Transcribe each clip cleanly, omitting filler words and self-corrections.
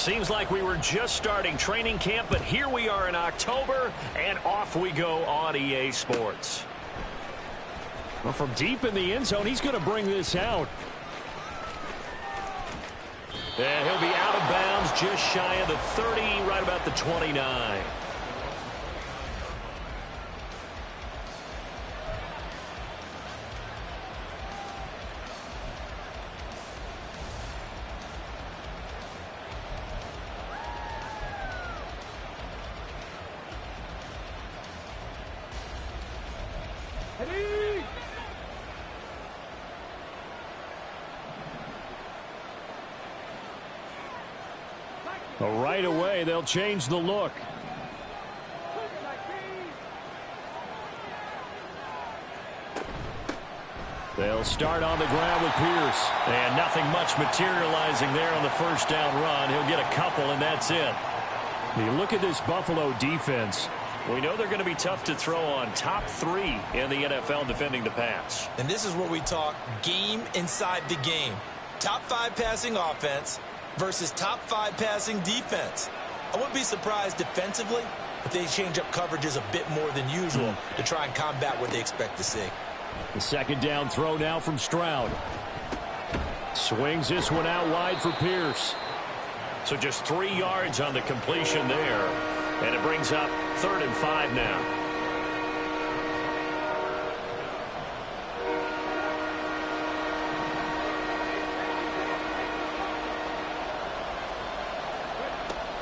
Seems like we were just starting training camp, but here we are in October, and off we go on EA Sports. Well, from deep in the end zone, he's going to bring this out. And he'll be out of bounds just shy of the 30, right about the 29. Well, right away, they'll change the look. They'll start on the ground with Pierce. And nothing much materializing there on the first down run. He'll get a couple, and that's it. You look at this Buffalo defense. We know they're going to be tough to throw on. Top 3 in the NFL defending the pass. And this is where we talk game inside the game. Top 5 passing offense versus top 5 passing defense. I wouldn't be surprised defensively if they change up coverages a bit more than usual to try and combat what they expect to see. The second down throw now from Stroud. Swings this one out wide for Pierce. So just 3 yards on the completion there. And it brings up 3rd and 5 now.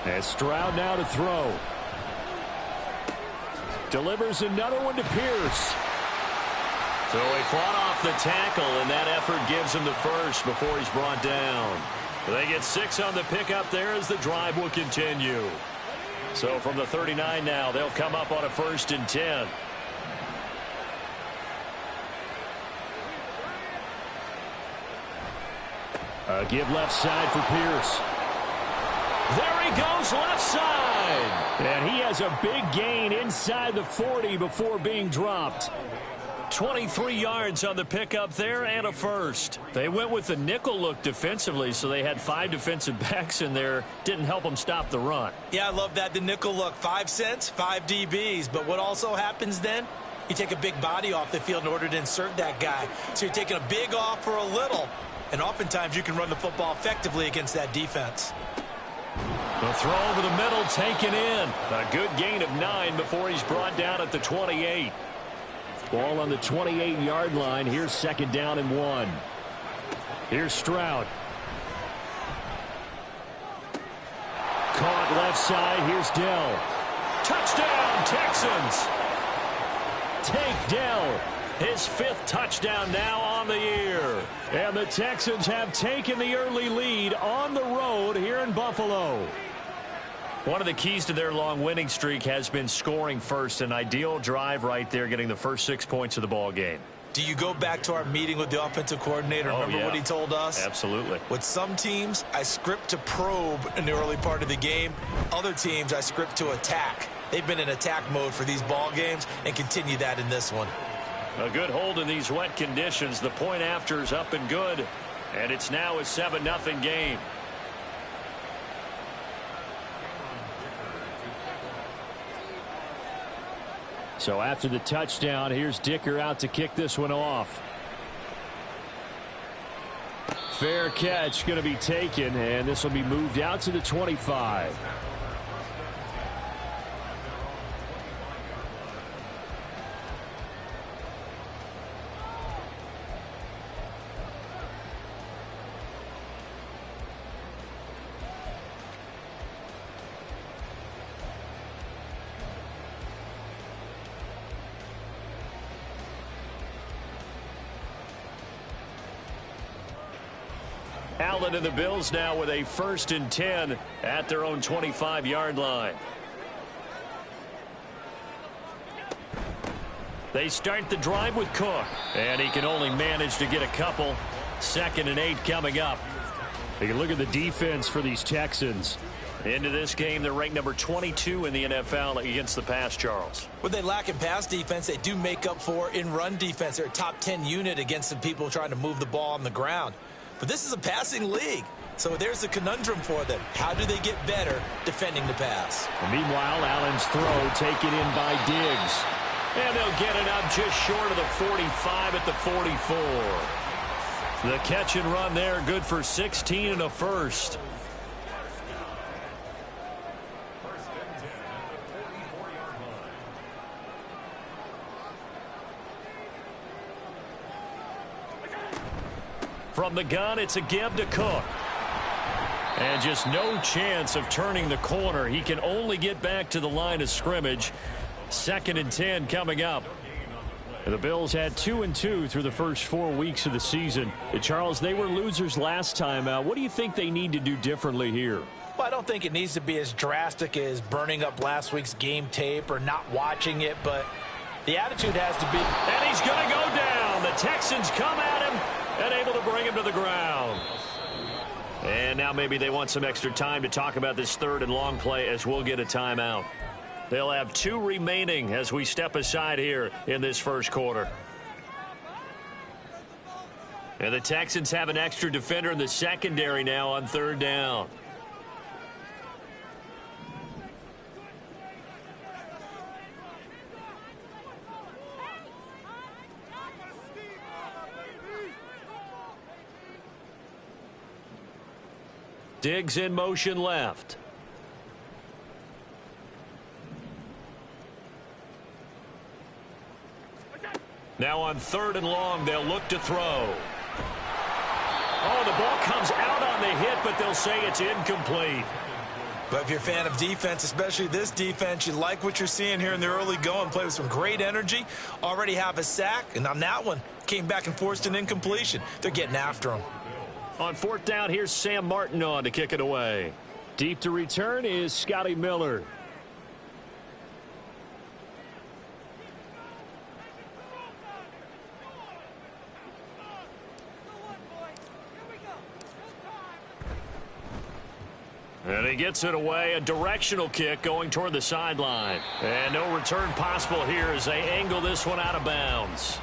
And Stroud now to throw. Delivers another one to Pierce. So he fought off the tackle, and that effort gives him the first before he's brought down. They get 6 on the pickup there as the drive will continue. So from the 39 now, they'll come up on a 1st and 10. Give left side for Pierce. There he goes left side. And he has a big gain inside the 40 before being dropped. 23 yards on the pickup there and a first. They went with the nickel look defensively, so they had 5 defensive backs in there. Didn't help them stop the run. Yeah, I love that, the nickel look. 5 cents, 5 DBs. But what also happens then? You take a big body off the field in order to insert that guy. So you're taking a big off for a little. And oftentimes you can run the football effectively against that defense. The throw over the middle taken in. A good gain of 9 before he's brought down at the 28. Ball on the 28-yard line. Here's 2nd down and 1. Here's Stroud. Caught left side. Here's Dell. Touchdown, Texans. Take Dell. His 5th touchdown now on the year. And the Texans have taken the early lead on the road here in Buffalo. One of the keys to their long winning streak has been scoring first. An ideal drive right there, getting the first 6 points of the ball game. Do you go back to our meeting with the offensive coordinator? Remember what he told us? Absolutely. With some teams, I script to probe in the early part of the game. Other teams, I script to attack. They've been in attack mode for these ball games and continue that in this one. A good hold in these wet conditions. The point after is up and good. And it's now a 7-0 game. So after the touchdown, here's Dicker out to kick this one off. Fair catch going to be taken, and this will be moved out to the 25. Allen and the Bills now with a 1st and 10 at their own 25-yard line. They start the drive with Cook, and he can only manage to get a couple. 2nd and 8 coming up. Take a look at the defense for these Texans. Into this game, they're ranked number 22 in the NFL against the pass, Charles. What they lack in pass defense, they do make up for in run defense. They're a top 10 unit against the people trying to move the ball on the ground. But this is a passing league. So there's a conundrum for them. How do they get better defending the pass? And meanwhile, Allen's throw taken in by Diggs. And they'll get it up just short of the 45 at the 44. The catch and run there, good for 16 and a first. From the gun, it's a give to Cook. And just no chance of turning the corner. He can only get back to the line of scrimmage. 2nd and 10 coming up. The Bills had 2-2 through the first 4 weeks of the season. Charles, they were losers last time out. What do you think they need to do differently here? Well, I don't think it needs to be as drastic as burning up last week's game tape or not watching it, but the attitude has to be. And he's going to go down. The Texans come at him and able to bring him to the ground. And now maybe they want some extra time to talk about this 3rd and long play as we'll get a timeout. They'll have 2 remaining as we step aside here in this first quarter. And the Texans have an extra defender in the secondary now on 3rd down. Diggs in motion left. Now on 3rd and long, they'll look to throw. Oh, the ball comes out on the hit, but they'll say it's incomplete. But if you're a fan of defense, especially this defense, you like what you're seeing here in the early going. Play with some great energy. Already have a sack, and on that one, came back and forced an incompletion. They're getting after him. On 4th down, here's Sam Martin on to kick it away. Deep to return is Scotty Miller. And he gets it away, a directional kick going toward the sideline. And no return possible here as they angle this one out of bounds.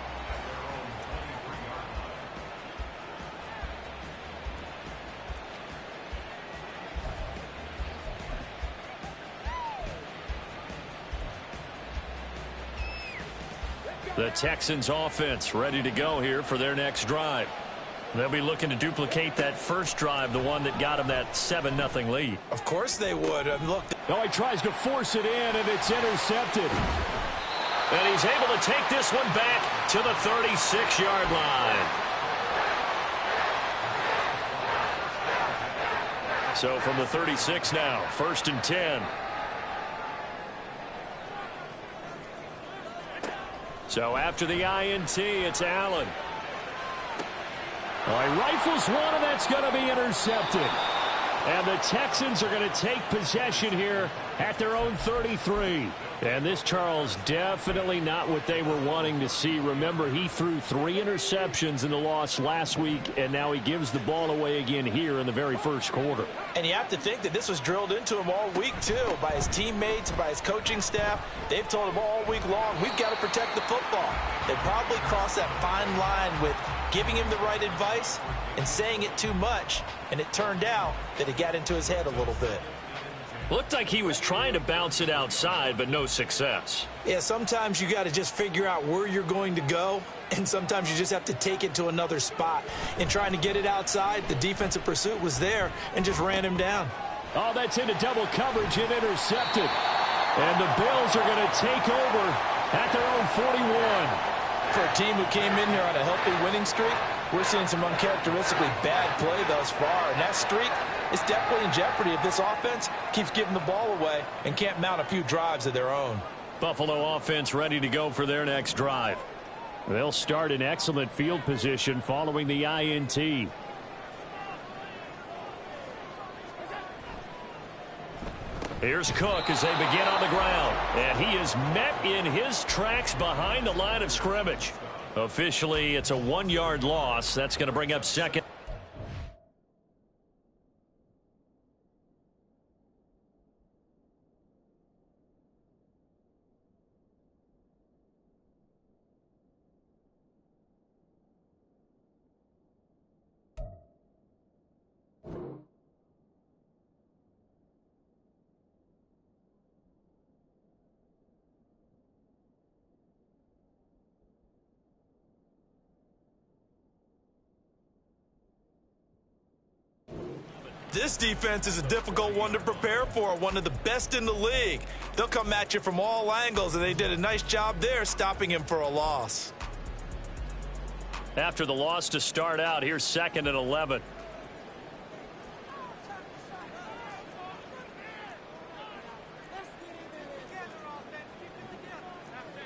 The Texans offense ready to go here for their next drive. They'll be looking to duplicate that first drive, the one that got them that 7-0 lead. Of course they would. Look. Oh, he tries to force it in, and it's intercepted. And he's able to take this one back to the 36-yard line. So from the 36 now, 1st and 10. So after the INT, it's Allen. Well, he rifles one, and that's going to be intercepted. And the Texans are going to take possession here at their own 33. And this, Charles, definitely not what they were wanting to see. Remember, he threw 3 interceptions in the loss last week, and now he gives the ball away again here in the very first quarter. And you have to think that this was drilled into him all week, too, by his teammates, by his coaching staff. They've told him all week long, we've got to protect the football. They probably crossed that fine line with giving him the right advice and saying it too much, and it turned out that it got into his head a little bit. Looked like he was trying to bounce it outside, but no success. Yeah, sometimes you got to just figure out where you're going to go, and sometimes you just have to take it to another spot. In trying to get it outside, the defensive pursuit was there and just ran him down. Oh, that's into double coverage and intercepted. And the Bills are going to take over at their own 41. For a team who came in here on a healthy winning streak, we're seeing some uncharacteristically bad play thus far, and that streak is definitely in jeopardy if this offense keeps giving the ball away and can't mount a few drives of their own. Buffalo offense ready to go for their next drive. They'll start in excellent field position following the INT. Here's Cook as they begin on the ground. And he is met in his tracks behind the line of scrimmage. Officially, it's a 1-yard loss. That's going to bring up 2nd. This defense is a difficult one to prepare for, one of the best in the league. They'll come at you from all angles, and they did a nice job there stopping him for a loss. After the loss to start out, here's 2nd and 11.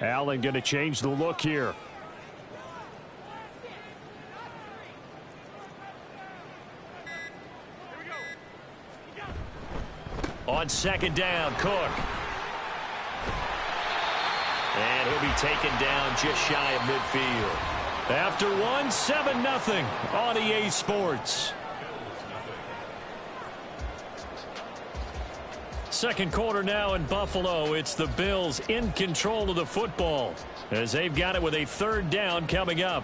Allen going to change the look here. On 2nd down, Cook. And he'll be taken down just shy of midfield. After one, 7-0 on EA Sports. Second quarter now in Buffalo. It's the Bills in control of the football as they've got it with a 3rd down coming up.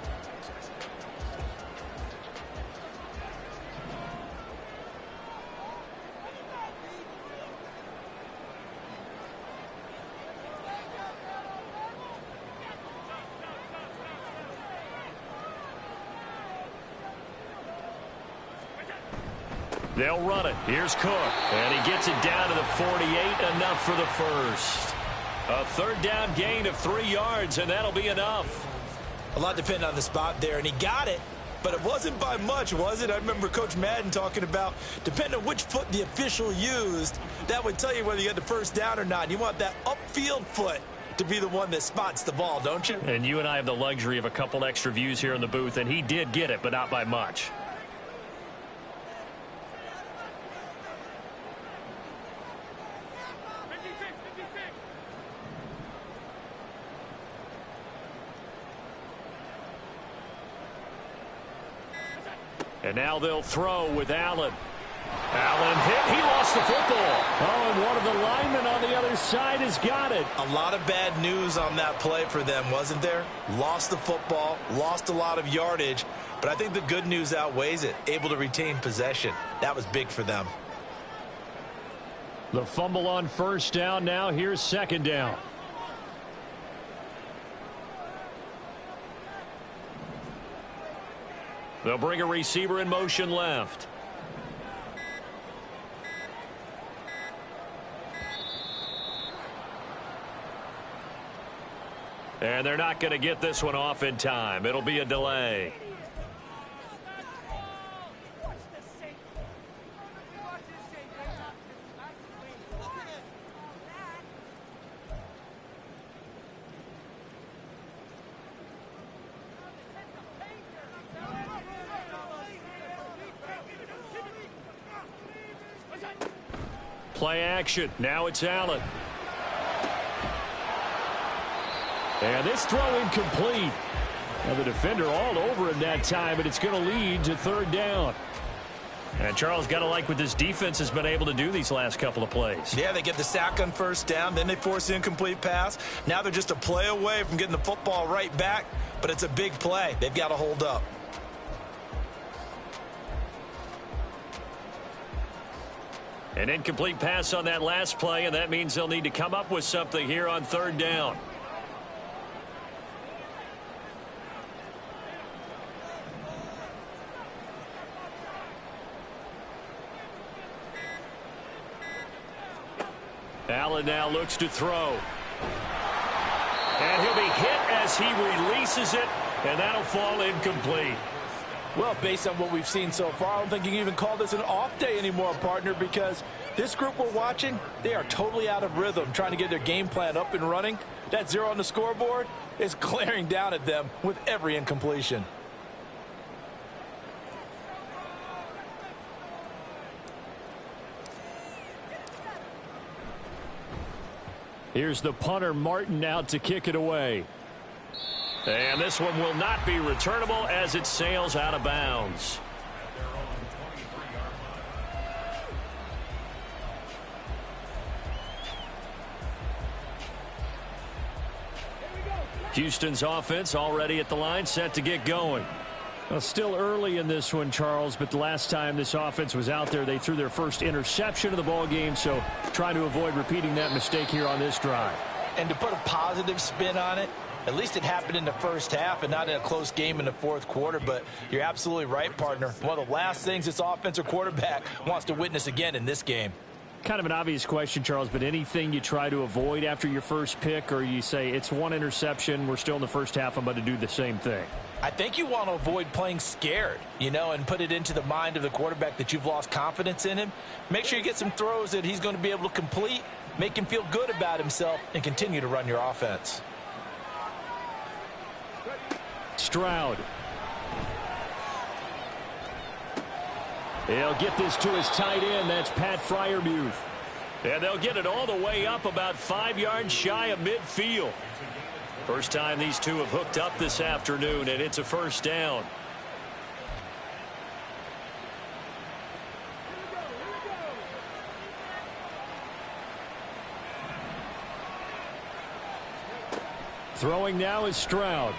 They'll run it. Here's Cook. And he gets it down to the 48. Enough for the first. A 3rd down gain of 3 yards, and that'll be enough. A lot depended on the spot there, and he got it. But it wasn't by much, was it? I remember Coach Madden talking about, depending on which foot the official used, that would tell you whether you had the 1st down or not. And you want that upfield foot to be the one that spots the ball, don't you? And you and I have the luxury of a couple extra views here in the booth, and he did get it, but not by much. And now they'll throw with Allen. Allen hit. He lost the football. Oh, and one of the linemen on the other side has got it. A lot of bad news on that play for them, wasn't there? Lost the football, lost a lot of yardage, but I think the good news outweighs it. Able to retain possession. That was big for them. The fumble on 1st down. Now here's 2nd down. They'll bring a receiver in motion left. And they're not going to get this one off in time. It'll be a delay. Play action. Now it's Allen. And this throw incomplete. Now the defender all over him that time, and it's going to lead to 3rd down. And Charles, got to like what this defense has been able to do these last couple of plays. Yeah, they get the sack on 1st down, then they force the incomplete pass. Now they're just a play away from getting the football right back, but it's a big play. They've got to hold up. An incomplete pass on that last play, and that means they'll need to come up with something here on 3rd down. Allen now looks to throw. And he'll be hit as he releases it, and that'll fall incomplete. Well, based on what we've seen so far, I don't think you can even call this an off day anymore, partner, because this group we're watching, they are totally out of rhythm, trying to get their game plan up and running. That 0 on the scoreboard is glaring down at them with every incompletion. Here's the punter, Martin, out to kick it away. And this one will not be returnable as it sails out of bounds. Houston's offense already at the line, set to get going. Well, still early in this one, Charles, but the last time this offense was out there, they threw their first interception of the ball game, so trying to avoid repeating that mistake here on this drive. And to put a positive spin on it, At least it happened in the first half and not in a close game in the fourth quarter. But you're absolutely right, partner. One of the last things this offensive quarterback wants to witness again in this game. Kind of an obvious question, Charles, but anything you try to avoid after your first pick, or you say it's one interception, we're still in the first half, I'm going to do the same thing? I think you want to avoid playing scared, and put it into the mind of the quarterback that you've lost confidence in him. Make sure you get some throws that he's going to be able to complete, make him feel good about himself, and continue to run your offense. Stroud. He'll get this to his tight end. That's Pat Freiermuth. And they'll get it all the way up about 5 yards shy of midfield. First time these two have hooked up this afternoon, and it's a first down. Throwing now is Stroud.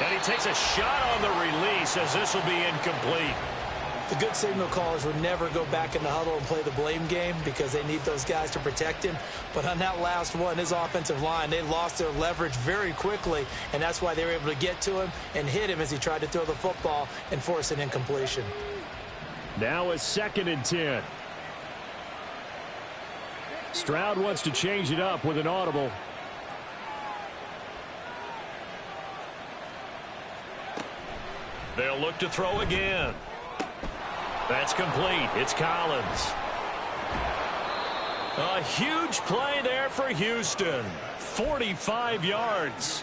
And he takes a shot on the release as this will be incomplete. The good signal callers would never go back in the huddle and play the blame game because they need those guys to protect him. But on that last one, his offensive line, they lost their leverage very quickly, and that's why they were able to get to him and hit him as he tried to throw the football and force an incompletion. Now a 2nd and 10. Stroud wants to change it up with an audible. They'll look to throw again. That's complete. It's Collins. A huge play there for Houston. 45 yards.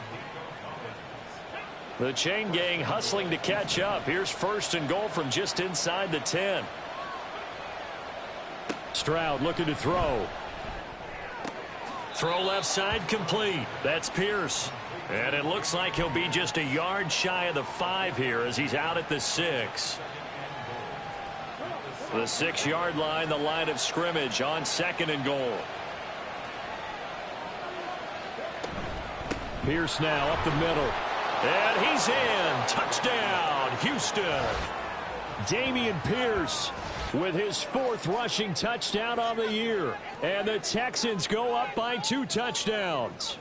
The chain gang hustling to catch up. Here's 1st and goal from just inside the 10. Stroud looking to throw. Throw left side complete. That's Pierce. And it looks like he'll be just a yard shy of the 5 here as he's out at the 6. The 6-yard line, the line of scrimmage on 2nd and goal. Pierce now up the middle. And he's in. Touchdown, Houston. Dameon Pierce with his 4th rushing touchdown on the year. And the Texans go up by 2 touchdowns.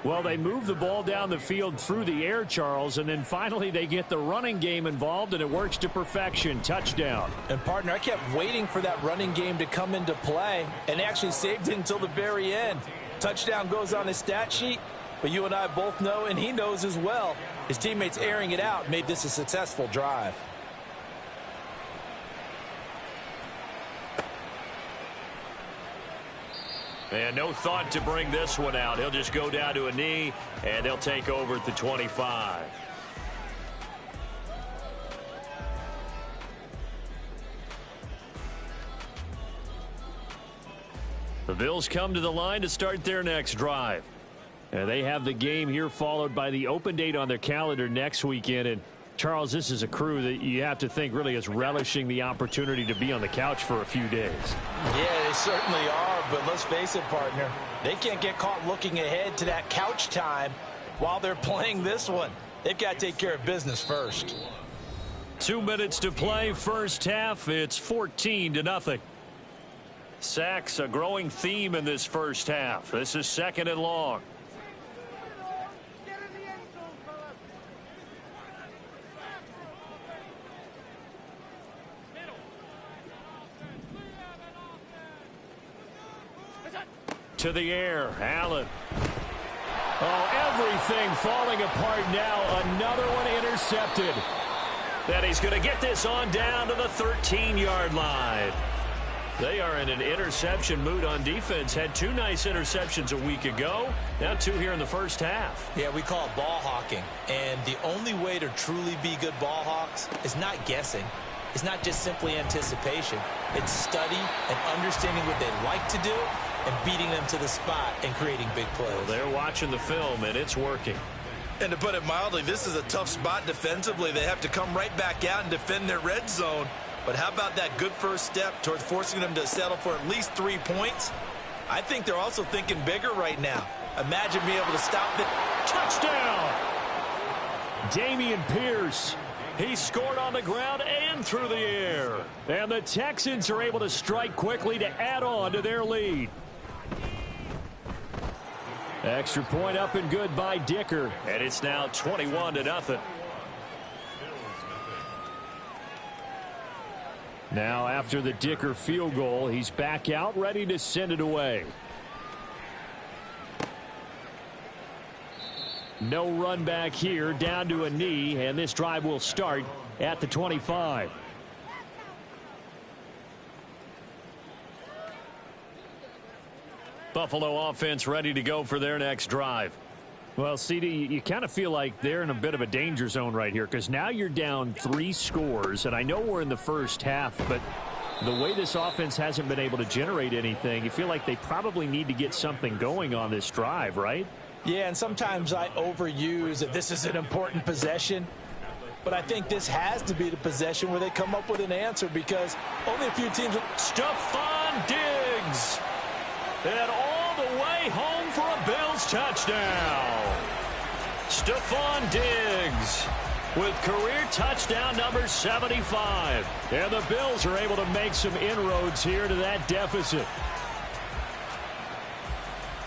Well, they move the ball down the field through the air, Charles, and then finally they get the running game involved, and it works to perfection. Touchdown. And, partner, I kept waiting for that running game to come into play, and actually saved it until the very end. Touchdown goes on his stat sheet, but you and I both know, and he knows as well, his teammates airing it out made this a successful drive. And no thought to bring this one out. He'll just go down to a knee, and they'll take over at the 25. The Bills come to the line to start their next drive. And they have the game here followed by the open date on their calendar next weekend. And Charles, this is a crew that you have to think really is relishing the opportunity to be on the couch for a few days. Yeah, they certainly are, but let's face it, partner. They can't get caught looking ahead to that couch time while they're playing this one. They've got to take care of business first. 2 minutes to play, first half. It's 14-0. Sacks, a growing theme in this first half. This is 2nd and long. To the air, Allen. Oh, everything falling apart now. Another one intercepted. Then he's going to get this on down to the 13-yard line. They are in an interception mood on defense. Had 2 nice interceptions a week ago. Now 2 here in the first half. Yeah, we call it ball hawking. And the only way to truly be good ball hawks is not guessing. It's not just simply anticipation. It's study and understanding what they like to do and beating them to the spot and creating big plays. Well, they're watching the film, and it's working. And to put it mildly, this is a tough spot defensively. They have to come right back out and defend their red zone. But how about that good first step towards forcing them to settle for at least 3 points? I think they're also thinking bigger right now. Imagine being able to stop the touchdown. Dameon Pierce. He scored on the ground and through the air. And the Texans are able to strike quickly to add on to their lead. Extra point up and good by Dicker. And it's now 21-0. Now after the Dicker field goal, he's back out ready to send it away. No run back here, down to a knee, and this drive will start at the 25. Buffalo offense ready to go for their next drive. Well, CD, you kind of feel like they're in a bit of a danger zone right here because now you're down 3 scores, and I know we're in the first half, but the way this offense hasn't been able to generate anything, you feel like they probably need to get something going on this drive, right? Yeah, and sometimes I overuse that this is an important possession, but I think this has to be the possession where they come up with an answer because only a few teams. Stephon Diggs. And all the way home for a Bills touchdown. Stephon Diggs with career touchdown number 75. And the Bills are able to make some inroads here to that deficit.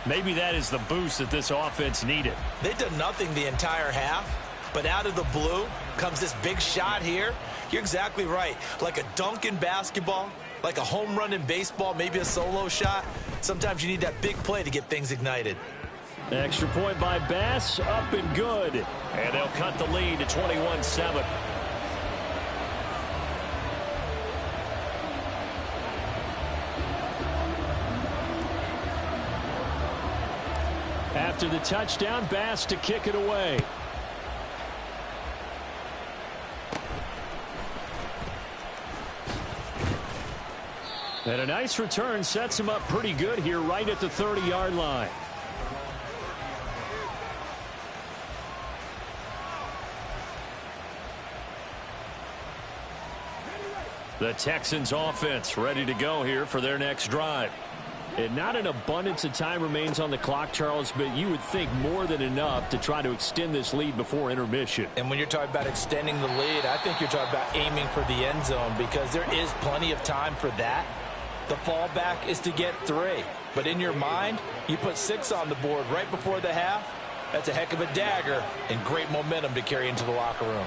Maybe that is the boost that this offense needed. They did nothing the entire half, but out of the blue comes this big shot here. You're exactly right. Like a dunk in basketball, like a home run in baseball, maybe a solo shot. Sometimes you need that big play to get things ignited. Extra point by Bass, up and good. And they'll cut the lead to 21-7. After the touchdown, Bass to kick it away. And a nice return sets him up pretty good here right at the 30-yard line. The Texans offense ready to go here for their next drive. And not an abundance of time remains on the clock, Charles, but you would think more than enough to try to extend this lead before intermission. And when you're talking about extending the lead, I think you're talking about aiming for the end zone because there is plenty of time for that. The fallback is to get 3. But in your mind, you put 6 on the board right before the half. That's a heck of a dagger and great momentum to carry into the locker room.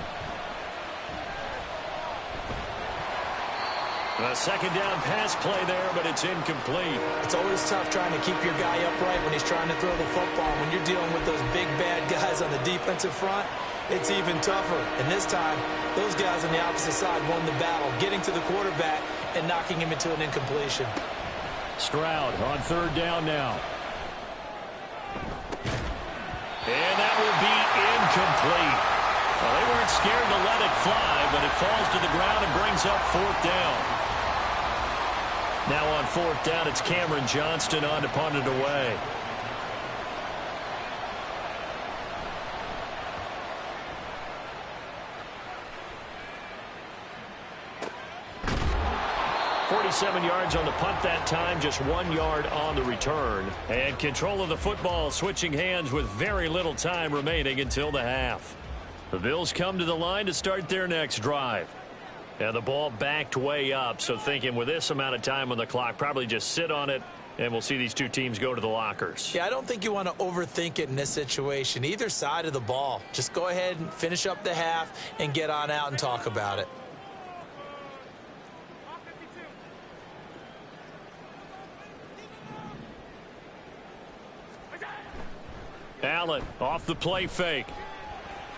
A second down pass play there, but it's incomplete. It's always tough trying to keep your guy upright when he's trying to throw the football. When you're dealing with those big, bad guys on the defensive front, it's even tougher. And this time, those guys on the opposite side won the battle, getting to the quarterback and knocking him into an incompletion. Stroud on third down now. And that will be incomplete. Well, they weren't scared to let it fly, but it falls to the ground and brings up fourth down. Now on fourth down, it's Cameron Johnston on to punt it away. .47 yards on the punt that time, just 1 yard on the return. And control of the football switching hands with very little time remaining until the half. The Bills come to the line to start their next drive. And the ball backed way up, so thinking with this amount of time on the clock, probably just sit on it, and we'll see these two teams go to the lockers. Yeah, I don't think you want to overthink it in this situation. Either side of the ball. Just go ahead and finish up the half and get on out and talk about it. Allen off the play fake.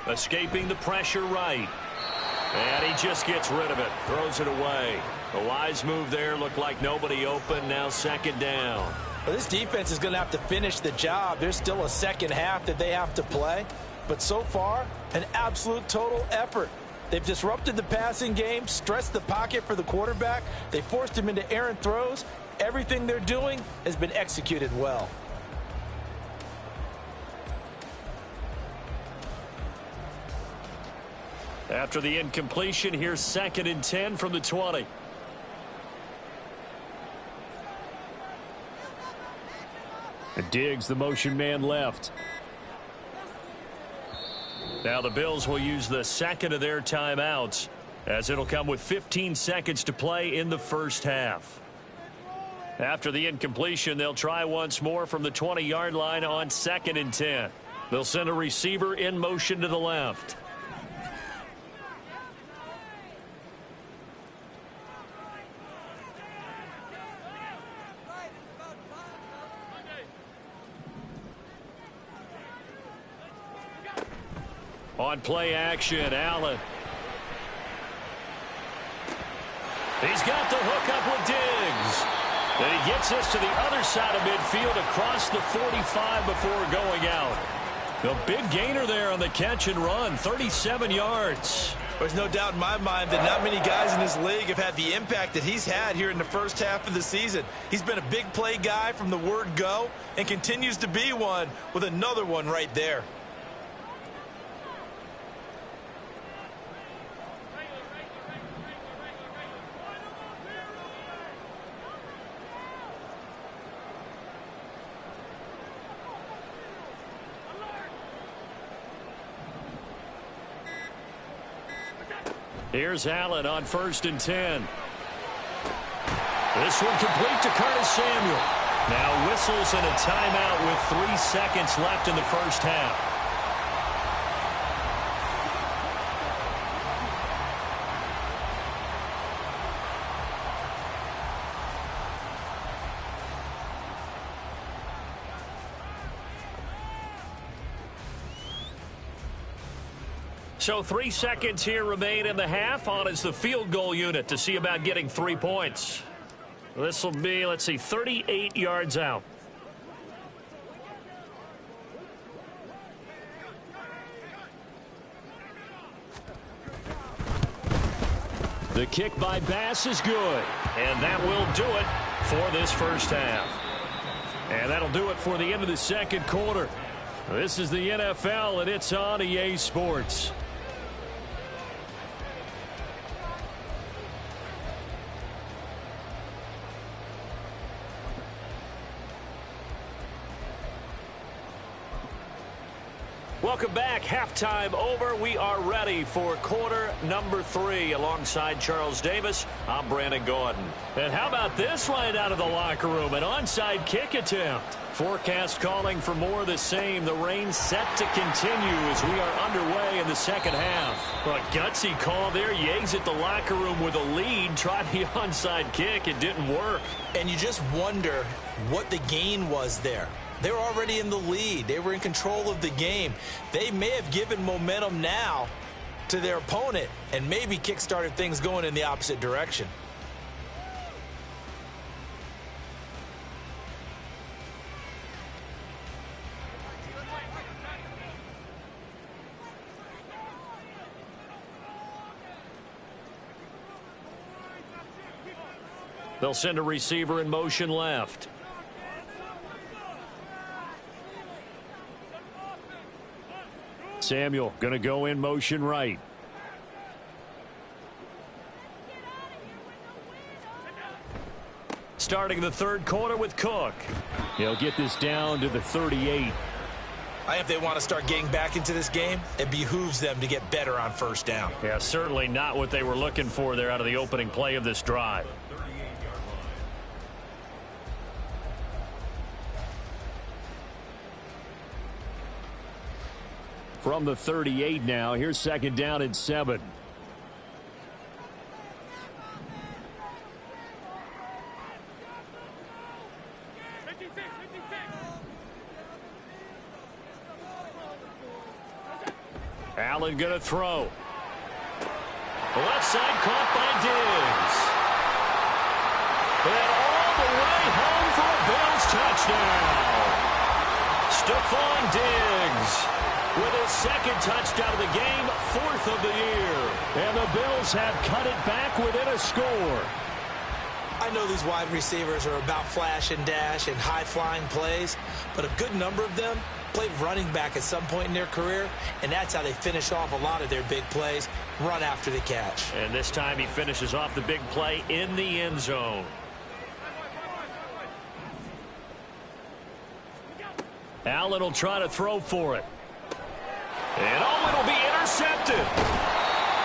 Escaping the pressure right. And he just gets rid of it. Throws it away. A wise move there. Looked like nobody open. Now second down. Well, this defense is going to have to finish the job. There's still a second half that they have to play. But so far, an absolute total effort. They've disrupted the passing game, stressed the pocket for the quarterback. They forced him into errant throws. Everything they're doing has been executed well. After the incompletion, here's 2nd and 10 from the 20. Diggs, the motion man left. Now the Bills will use the second of their timeouts, as it'll come with 15 seconds to play in the first half. After the incompletion, they'll try once more from the 20-yard line on 2nd and 10. They'll send a receiver in motion to the left. On play action, Allen. He's got the hook up with Diggs. And he gets this to the other side of midfield across the 45 before going out. The big gainer there on the catch and run, 37 yards. There's no doubt in my mind that not many guys in this league have had the impact that he's had here in the first half of the season. He's been a big play guy from the word go and continues to be one with another one right there. Here's Allen on 1st and 10. This one complete to Curtis Samuel. Now whistles and a timeout with 3 seconds left in the first half. So 3 seconds here remain in the half. On is the field goal unit to see about getting 3 points. This will be, let's see, 38 yards out. The kick by Bass is good. And that will do it for this first half. And that'll do it for the end of the second quarter. This is the NFL, and it's on EA Sports. Welcome back. Halftime over. We are ready for quarter number 3. Alongside Charles Davis, I'm Brandon Gordon. And how about this right out of the locker room? An onside kick attempt. Forecast calling for more of the same. The rain set to continue as we are underway in the second half. A gutsy call there. You exit the locker room with a lead. Tried the onside kick. It didn't work. And you just wonder what the gain was there. They were already in the lead. They were in control of the game. They may have given momentum now to their opponent and maybe kick-started things going in the opposite direction. They'll send a receiver in motion left. Samuel going to go in motion right. Starting the third quarter with Cook. He'll get this down to the 38. If they want to start getting back into this game, it behooves them to get better on first down. Yeah, certainly not what they were looking for there out of the opening play of this drive. From the 38 now, here's second down and 7. Allen going to throw. The left side caught by Diggs. And all the way home for a Bills touchdown. Stephon Diggs with his second touchdown of the game, 4th of the year. And the Bills have cut it back within a score. I know these wide receivers are about flash and dash and high-flying plays, but a good number of them played running back at some point in their career, and that's how they finish off a lot of their big plays, run after the catch. And this time he finishes off the big play in the end zone. Allen will try to throw for it. And it'll be intercepted.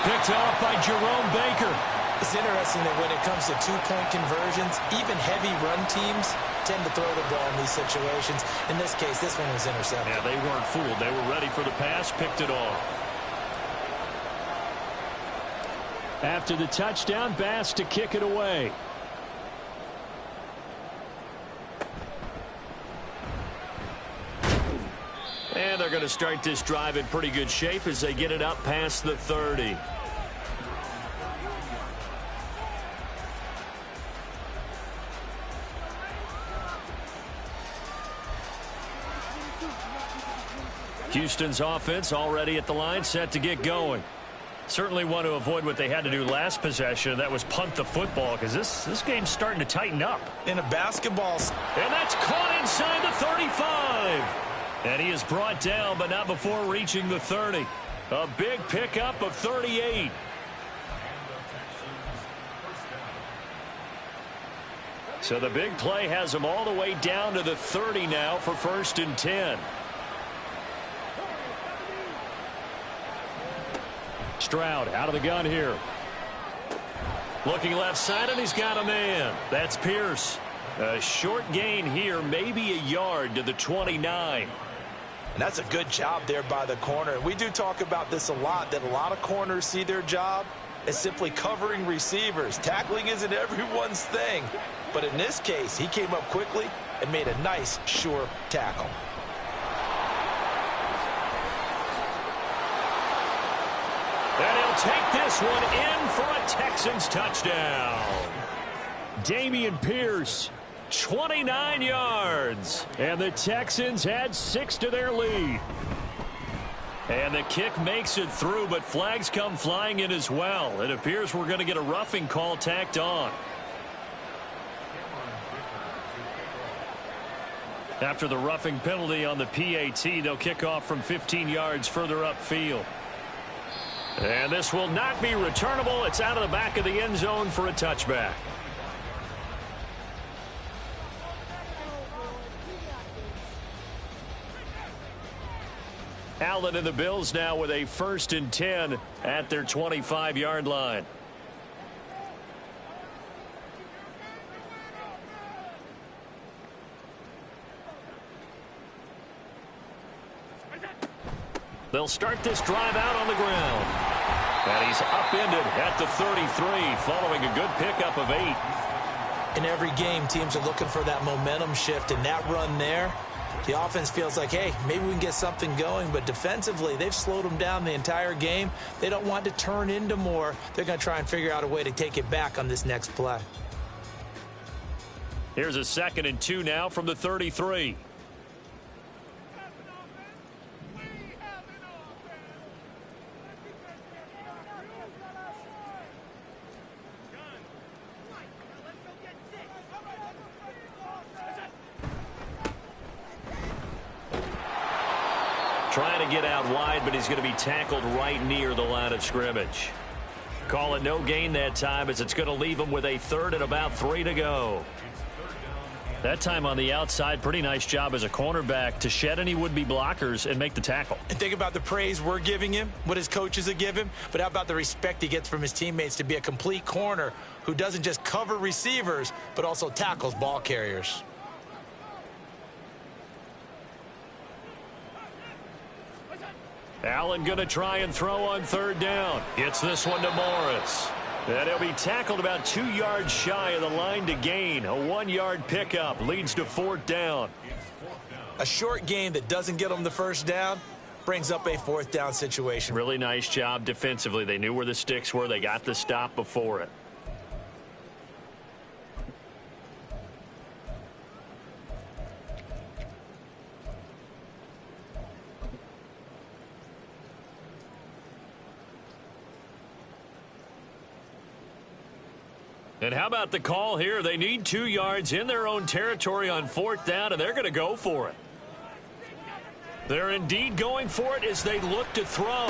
Picked off by Jerome Baker. It's interesting that when it comes to two-point conversions, even heavy run teams tend to throw the ball in these situations. In this case, this one was intercepted. Yeah, they weren't fooled. They were ready for the pass, picked it off. After the touchdown, Bass to kick it away. And they're going to start this drive in pretty good shape as they get it up past the 30. Houston's offense already at the line, set to get going. Certainly want to avoid what they had to do last possession. That was punt the football, because this game's starting to tighten up. In a basketball. And that's caught inside the 35. And he is brought down, but not before reaching the 30. A big pickup of 38. So the big play has him all the way down to the 30 now for 1st and 10. Stroud out of the gun here. Looking left side, and he's got a man. That's Pierce. A short gain here, maybe a yard to the 29. And that's a good job there by the corner. We do talk about this a lot, that a lot of corners see their job as simply covering receivers. Tackling isn't everyone's thing. But in this case, he came up quickly and made a nice, sure tackle. And he'll take this one in for a Texans touchdown. Dameon Pierce, 29 yards. And the Texans add 6 to their lead. And the kick makes it through, but flags come flying in as well. It appears we're going to get a roughing call tacked on. After the roughing penalty on the PAT, they'll kick off from 15 yards further upfield. And this will not be returnable. It's out of the back of the end zone for a touchback. Allen and the Bills now with a 1st and 10 at their 25-yard line. They'll start this drive out on the ground. And he's upended at the 33 following a good pickup of 8. In every game, teams are looking for that momentum shift, and that run there, the offense feels like, hey, maybe we can get something going, but defensively, they've slowed them down the entire game. They don't want to turn into more. They're going to try and figure out a way to take it back on this next play. Here's a 2nd and 2 now from the 33. Trying to get out wide, but he's going to be tackled right near the line of scrimmage. Call it no gain that time, as it's going to leave him with a 3rd and about 3 to go. That time on the outside, pretty nice job as a cornerback to shed any would-be blockers and make the tackle. And think about the praise we're giving him, what his coaches have given him, but how about the respect he gets from his teammates to be a complete corner who doesn't just cover receivers, but also tackles ball carriers. Allen going to try and throw on 3rd down. Gets this one to Morris. And he'll be tackled about 2 yards shy of the line to gain. A 1-yard pickup leads to 4th down. A short gain that doesn't get them the 1st down brings up a 4th down situation. Really nice job defensively. They knew where the sticks were. They got the stop before it. And how about the call here? They need 2 yards in their own territory on 4th down, and they're going to go for it. They're indeed going for it as they look to throw.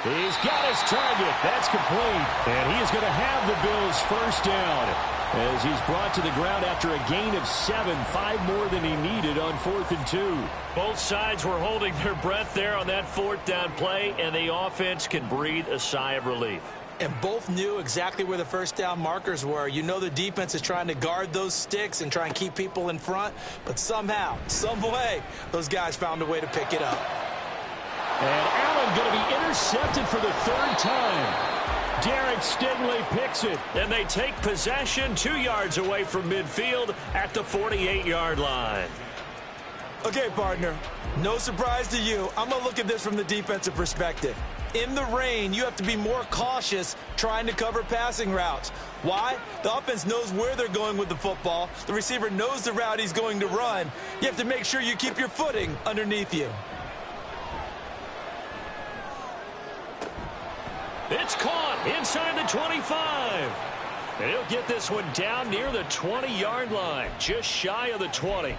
He's got his target. That's complete. And he is going to have the Bills 1st down as he's brought to the ground after a gain of 7, 5 more than he needed on 4th and 2. Both sides were holding their breath there on that 4th down play, and the offense can breathe a sigh of relief. And both knew exactly where the first down markers were. You know the defense is trying to guard those sticks and try and keep people in front. But somehow, some way, those guys found a way to pick it up. And Allen going to be intercepted for the third time. Derek Stingley picks it. And they take possession 2 yards away from midfield at the 48-yard line. Okay, partner, no surprise to you. I'm going to look at this from the defensive perspective. In the rain, you have to be more cautious trying to cover passing routes. Why? The offense knows where they're going with the football. The receiver knows the route he's going to run. You have to make sure you keep your footing underneath you. It's caught inside the 25. And he'll get this one down near the 20-yard line, just shy of the 20.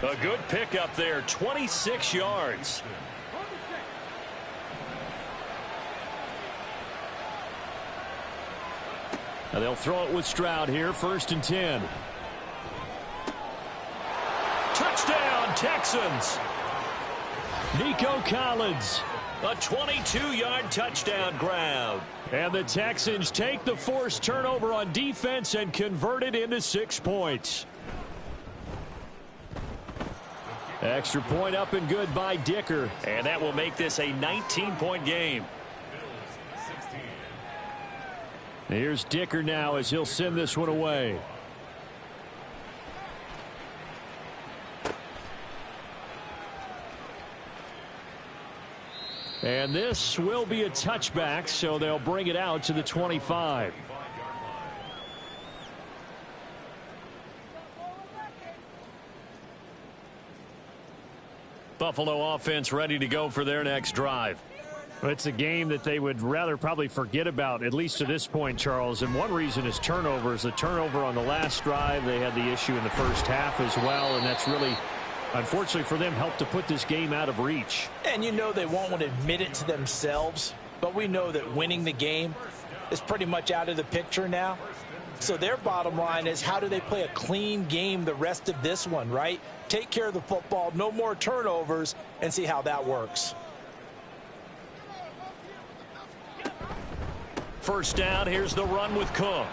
A good pickup there, 26 yards. And they'll throw it with Stroud here, 1st and 10. Touchdown, Texans. Nico Collins. A 22-yard touchdown grab. And the Texans take the forced turnover on defense and convert it into 6 points. Extra point up and good by Dicker. And that will make this a 19-point game. Here's Dicker now as he'll send this one away. And this will be a touchback, so they'll bring it out to the 25. Buffalo offense ready to go for their next drive. It's a game that they would rather probably forget about, at least to this point, Charles. And one reason is turnovers. The turnover on the last drive, they had the issue in the first half as well, and that's really, unfortunately for them, helped to put this game out of reach. And you know they won't want to admit it to themselves, but we know that winning the game is pretty much out of the picture now. So their bottom line is, how do they play a clean game the rest of this one, right? Take care of the football, no more turnovers, and see how that works. First down, here's the run with Cook.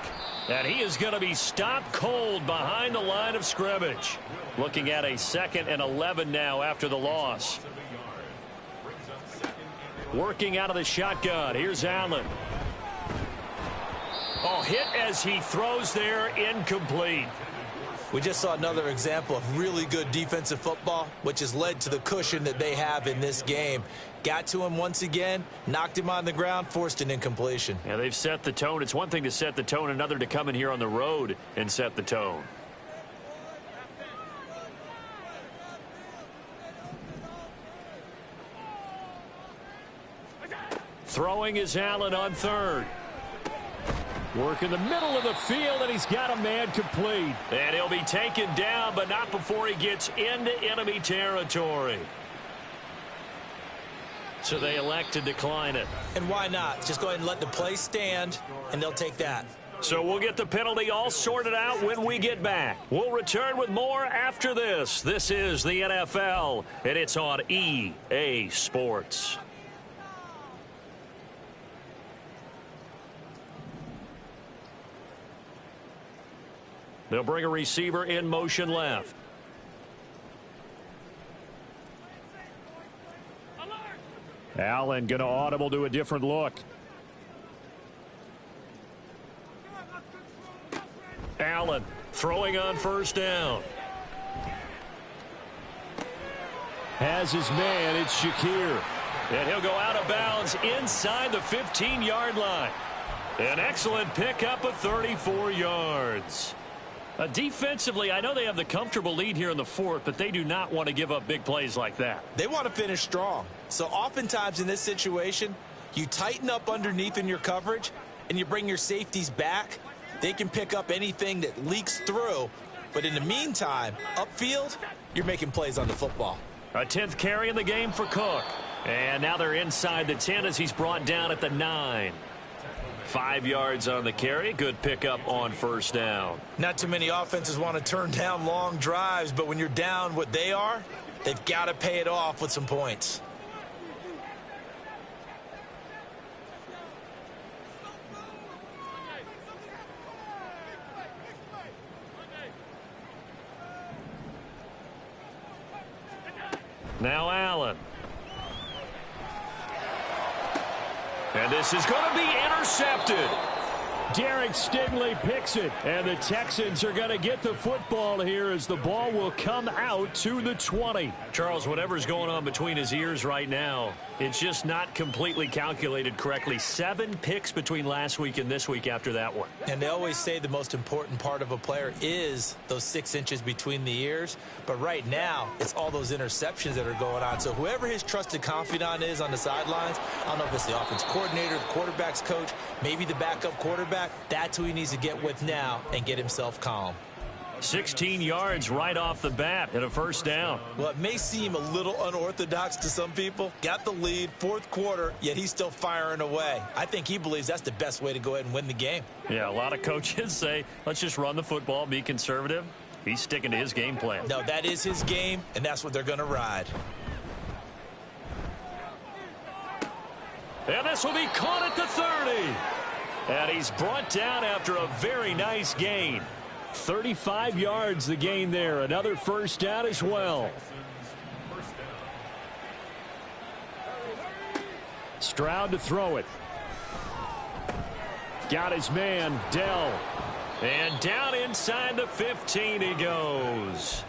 And he is going to be stopped cold behind the line of scrimmage. Looking at a 2nd and 11 now after the loss. Working out of the shotgun. Here's Allen. Oh, hit as he throws there, incomplete. We just saw another example of really good defensive football, which has led to the cushion that they have in this game. Got to him once again, knocked him on the ground, forced an incompletion. Yeah, they've set the tone. It's one thing to set the tone, another to come in here on the road and set the tone. Throwing is Allen on 3rd. Work in the middle of the field, and he's got a man complete. And he'll be taken down, but not before he gets into enemy territory. So they elect to decline it. And why not? Just go ahead and let the play stand, and they'll take that. So we'll get the penalty all sorted out when we get back. We'll return with more after this. This is the NFL, and it's on EA Sports. They'll bring a receiver in motion left. Allen going to audible to a different look. Allen throwing on 1st down. Has his man, it's Shakir. And he'll go out of bounds inside the 15-yard line. An excellent pickup of 34 yards. Defensively, I know they have the comfortable lead here in the 4th, but they do not want to give up big plays like that. They want to finish strong. So oftentimes in this situation, you tighten up underneath in your coverage, and you bring your safeties back. They can pick up anything that leaks through. But in the meantime, upfield, you're making plays on the football. A 10th carry in the game for Cook. And now they're inside the 10 as he's brought down at the 9. 5 yards on the carry. Good pickup on 1st down. Not too many offenses want to turn down long drives, but when you're down what they are, they've got to pay it off with some points. Now Allen. And this is going to be intercepted. Derek Stingley picks it, and the Texans are going to get the football here as the ball will come out to the 20. Charles, whatever's going on between his ears right now, it's just not completely calculated correctly. 7 picks between last week and this week after that one. And they always say the most important part of a player is those 6 inches between the ears. But right now, it's all those interceptions that are going on. So whoever his trusted confidant is on the sidelines, I don't know if it's the offense coordinator, the quarterback's coach, maybe the backup quarterback, that's who he needs to get with now and get himself calm. 16 yards right off the bat and a first down. Well, it may seem a little unorthodox to some people. Got the lead, 4th quarter, yet he's still firing away. I think he believes that's the best way to go ahead and win the game. Yeah, a lot of coaches say, let's just run the football, be conservative. He's sticking to his game plan. No, that is his game, and that's what they're going to ride. And this will be caught at the 30. And he's brought down after a very nice gain. 35 yards the gain there. Another first down as well. Stroud to throw it. Got his man, Dell. And down inside the 15 he goes.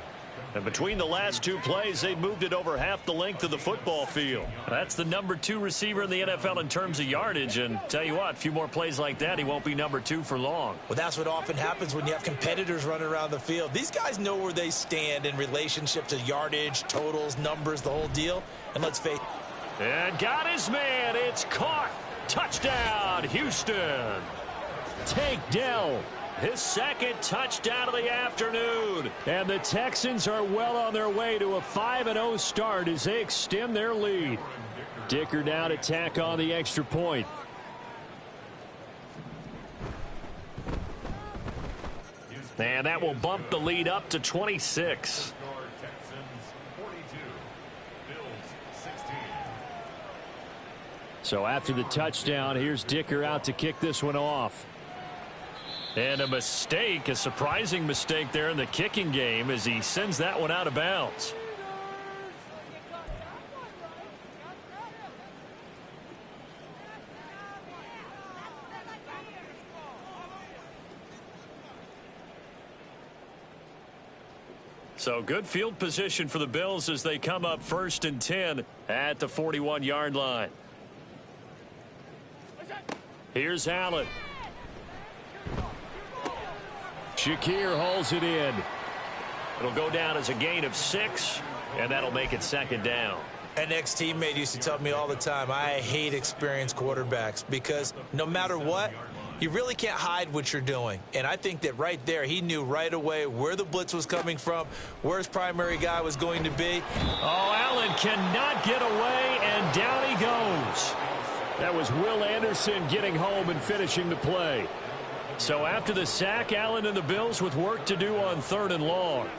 And between the last 2 plays, they moved it over half the length of the football field. That's the number 2 receiver in the NFL in terms of yardage. And tell you what, a few more plays like that, he won't be number 2 for long. Well, that's what often happens when you have competitors running around the field. These guys know where they stand in relationship to yardage, totals, numbers, the whole deal. And let's face it. And got his man. It's caught. Touchdown, Houston. Take Dell. His 2nd touchdown of the afternoon. And the Texans are well on their way to a 5-0 start as they extend their lead. Dicker down to tack on the extra point. And that will bump the lead up to 26. So after the touchdown, here's Dicker out to kick this one off. And a mistake, a surprising mistake there in the kicking game as he sends that one out of bounds. So good field position for the Bills as they come up 1st and 10 at the 41-yard line. Here's Allen. Shakir hauls it in. It'll go down as a gain of 6, and that'll make it 2nd down. An ex-teammate used to tell me all the time, I hate experienced quarterbacks because no matter what, you really can't hide what you're doing. And I think that right there, he knew right away where the blitz was coming from, where his primary guy was going to be. Oh, Allen cannot get away, and down he goes. That was Will Anderson getting home and finishing the play. So after the sack, Allen and the Bills with work to do on 3rd and long.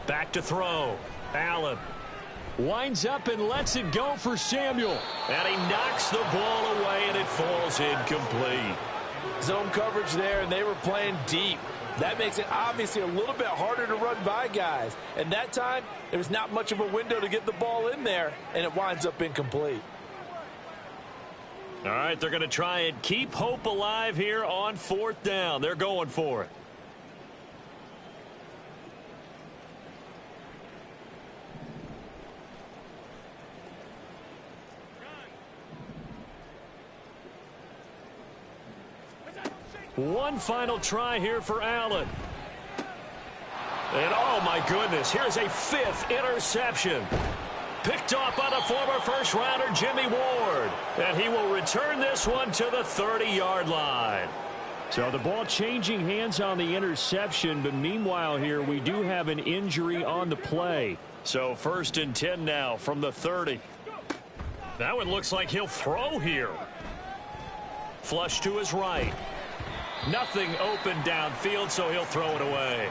Back to throw. Allen winds up and lets it go for Samuel. And he knocks the ball away, and it falls incomplete. Zone coverage there, and they were playing deep. That makes it obviously a little bit harder to run by guys. And that time, there's not much of a window to get the ball in there, and it winds up incomplete. All right, they're going to try and keep hope alive here on 4th down. They're going for it. One final try here for Allen. And oh my goodness, here's a 5th interception. Picked off by the former first-rounder Jimmy Ward. And he will return this one to the 30-yard line. So the ball changing hands on the interception, but meanwhile here we do have an injury on the play. So 1st and 10 now from the 30. That one looks like he'll throw here. Flush to his right. Nothing open downfield, so he'll throw it away.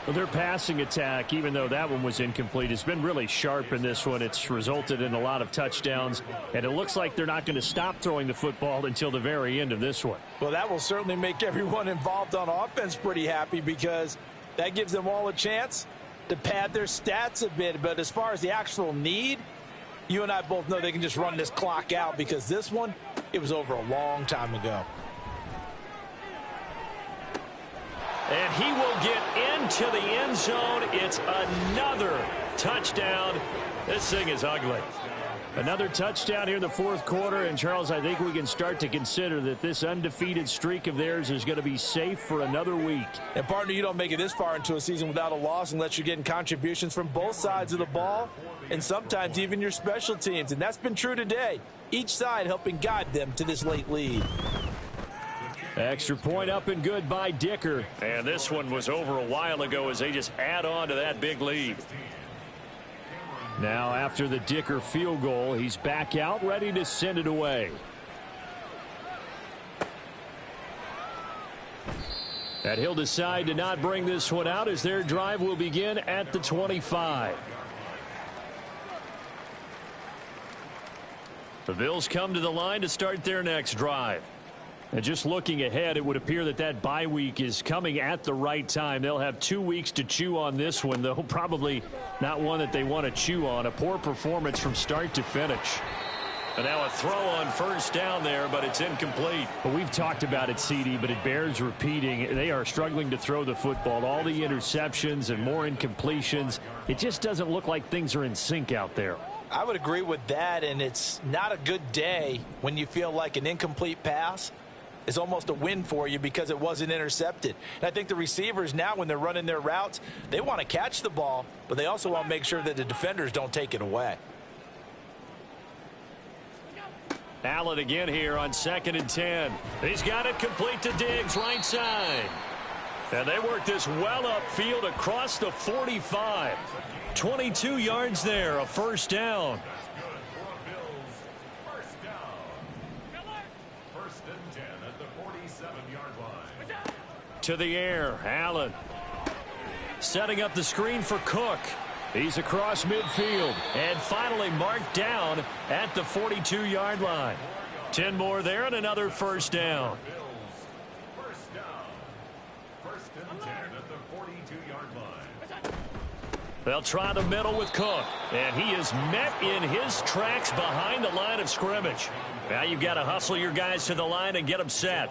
Well, their passing attack, even though that one was incomplete, has been really sharp in this one. It's resulted in a lot of touchdowns, and it looks like they're not going to stop throwing the football until the very end of this one. Well, that will certainly make everyone involved on offense pretty happy because That gives them all a chance to pad their stats a bit. But as far as the actual need, you and I both know they can just run this clock out because this one, it was over a long time ago. And he will get into the end zone. It's another touchdown. This thing is ugly. Another touchdown here in the fourth quarter. And, Charles, I think we can start to consider that this undefeated streak of theirs is going to be safe for another week. And, partner, you don't make it this far into a season without a loss unless you're getting contributions from both sides of the ball and sometimes even your special teams. And that's been true today. Each side helping guide them to this late lead. Extra point up and good by Dicker. And this one was over a while ago as they just add on to that big lead. Now after the Dicker field goal, he's back out ready to send it away. And he'll decide to not bring this one out as their drive will begin at the 25. The Bills come to the line to start their next drive. And just looking ahead, it would appear that that bye week is coming at the right time. They'll have 2 weeks to chew on this one, though probably not one that they want to chew on. A poor performance from start to finish. And now a throw on first down there, but it's incomplete. But we've talked about it, CD, but it bears repeating. They are struggling to throw the football. All the interceptions and more incompletions. It just doesn't look like things are in sync out there. I would agree with that, and it's not a good day when you feel like an incomplete pass is almost a win for you because it wasn't intercepted. And I think the receivers now, when they're running their routes, they want to catch the ball, but they also want to make sure that the defenders don't take it away. Allen again here on 2nd and 10. He's got it complete to Diggs, right side. And they work this well upfield across the 45. 22 yards there, a first down. To the air, Allen. Setting up the screen for Cook. He's across midfield and finally marked down at the 42-yard line. 10 more there and another first down. First and 10 at the 42-yard line. They'll try the middle with Cook, and he is met in his tracks behind the line of scrimmage. Now you've got to hustle your guys to the line and get them set.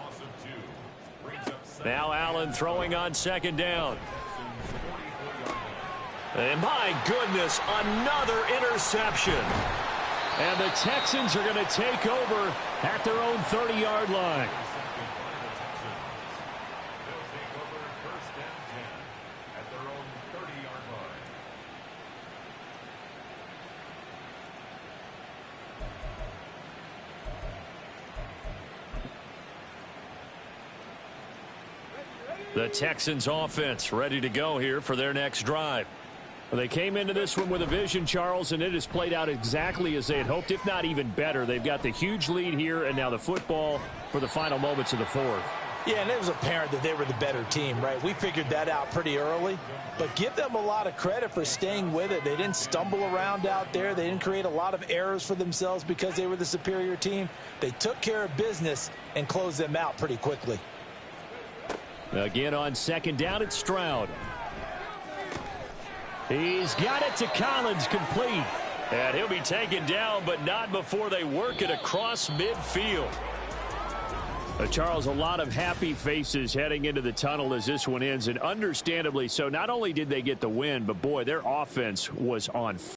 Now Allen throwing on 2nd down. And my goodness, another interception. And the Texans are going to take over at their own 30-yard line. The Texans offense ready to go here for their next drive. Well, they came into this one with a vision, Charles, and it has played out exactly as they had hoped, if not even better. They've got the huge lead here and now the football for the final moments of the fourth. Yeah, and it was apparent that they were the better team, right? We figured that out pretty early. But give them a lot of credit for staying with it. They didn't stumble around out there. They didn't create a lot of errors for themselves because they were the superior team. They took care of business and closed them out pretty quickly. Again on 2nd down, it's Stroud. He's got it to Collins, complete. And he'll be taken down, but not before they work it across midfield. Charles, a lot of happy faces heading into the tunnel as this one ends, and understandably so. Not only did they get the win, but boy, their offense was on fire.